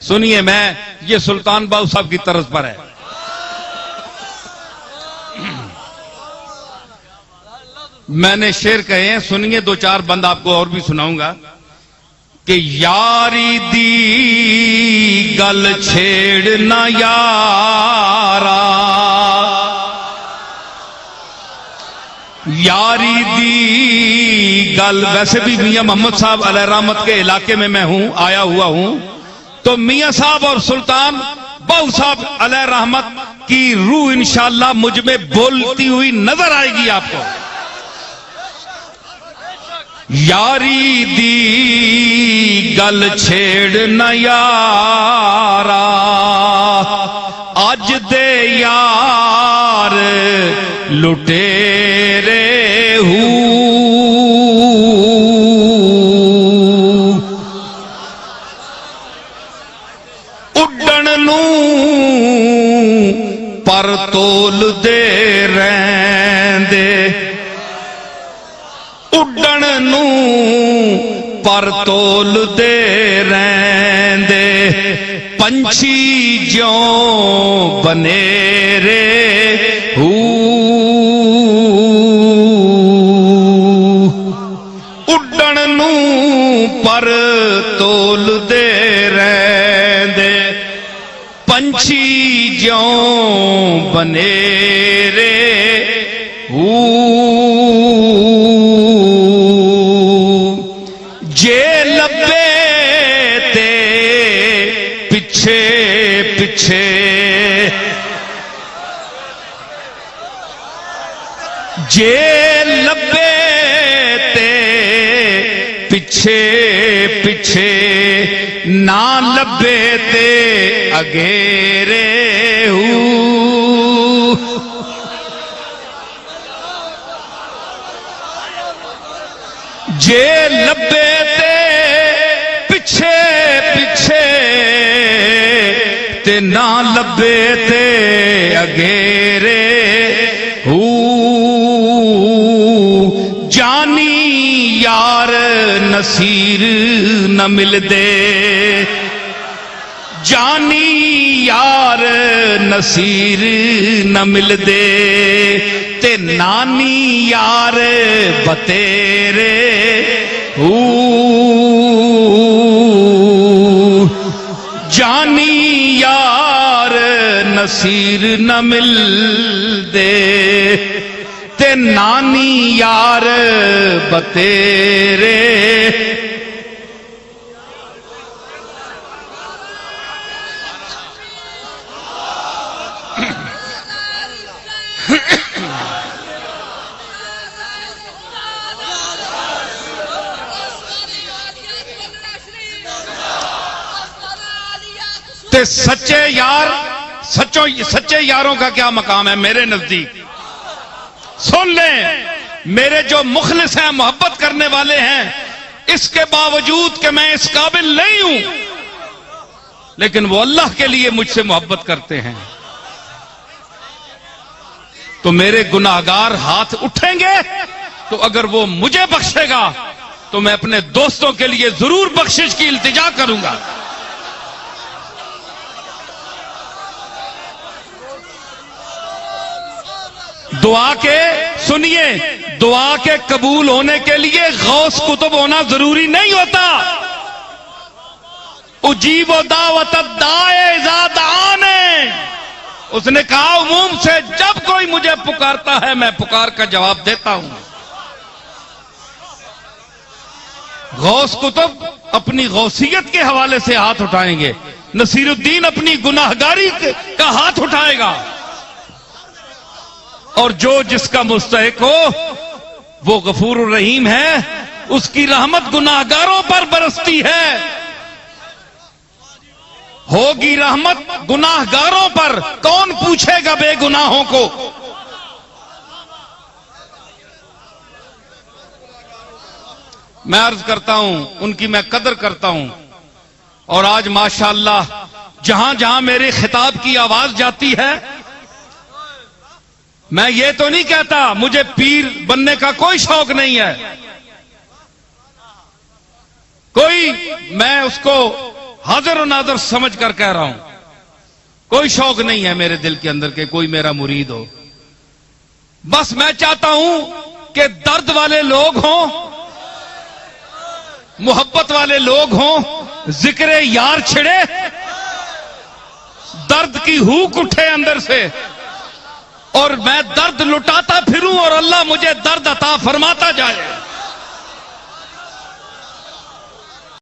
سنیے میں یہ سلطان باؤ صاحب کی طرز پر ہے. میں نے شعر کہے ہیں, سنیے دو چار بند آپ کو اور بھی سناؤں گا کہ یاری دی گل چھیڑنا یارا, یاری دی گل. ویسے بھی میاں محمد صاحب علیہ رحمت کے علاقے میں ہوں, آیا ہوا ہوں, تو میاں صاحب اور سلطان باؤ صاحب علیہ رحمت کی روح انشاءاللہ مجھ میں بولتی ہوئی نظر آئے گی آپ کو. یاری دی گل چھیڑنا یارا, اج دے یار لٹیرے اڈن نوں پر تول دے رہندے, اڈن نوں پر تول دے رہندے, پنچھی جوں بنیرے اڈن نوں پر تول دے رہندے, پنچھی جوں بنیرے جے لبے تے پچھے پچھے, جے لبے تے پچھے پچھے, نہ لبے تے اگیرے جے لبے تے پچھے پچھے تے نہ لبے تے اگیرے جانی یار نصیر نہ مل دے, جانی یار نصیر نہ مل دے, تے نانی یار بتیرے جانی یار نصیر نہ مل دے, تے نانی یار بتیرے. تے سچے یار, سچے یاروں کا کیا مقام ہے میرے نزدیک. سن لیں, میرے جو مخلص ہیں, محبت کرنے والے ہیں, اس کے باوجود کہ میں اس قابل نہیں ہوں, لیکن وہ اللہ کے لیے مجھ سے محبت کرتے ہیں, تو میرے گناہگار ہاتھ اٹھیں گے تو اگر وہ مجھے بخشے گا تو میں اپنے دوستوں کے لیے ضرور بخشش کی التجا کروں گا. دعا کے سنیے, دعا کے قبول ہونے کے لیے غوث قطب ہونا ضروری نہیں ہوتا. اجیب دعوت الداعی اذا دعانی, اس نے کہا عموم سے جب کوئی مجھے پکارتا ہے میں پکار کا جواب دیتا ہوں. غوث قطب اپنی غوثیت کے حوالے سے ہاتھ اٹھائیں گے, نصیر الدین اپنی گناہگاری کا ہاتھ اٹھائے گا, اور جو جس کا مستحق ہو وہ غفور الرحیم ہے, اس کی رحمت گناہگاروں پر برستی ہے. ہوگی رحمت گناہگاروں پر, کون پوچھے گا بے گناہوں کو. میں عرض کرتا ہوں, ان کی میں قدر کرتا ہوں, اور آج ماشاءاللہ جہاں جہاں میرے خطاب کی آواز جاتی ہے, میں یہ تو نہیں کہتا مجھے پیر بننے کا کوئی شوق نہیں ہے, کوئی میں اس کو حاضر و ناظر سمجھ کر کہہ رہا ہوں، کوئی شوق نہیں ہے میرے دل کے اندر کہ کوئی میرا مرید ہو. بس میں چاہتا ہوں کہ درد والے لوگ ہوں، محبت والے لوگ ہوں، ذکر یار چھڑے، درد کی ہوک اٹھے اندر سے، اور میں درد لٹاتا پھروں اور اللہ مجھے درد عطا فرماتا جائے.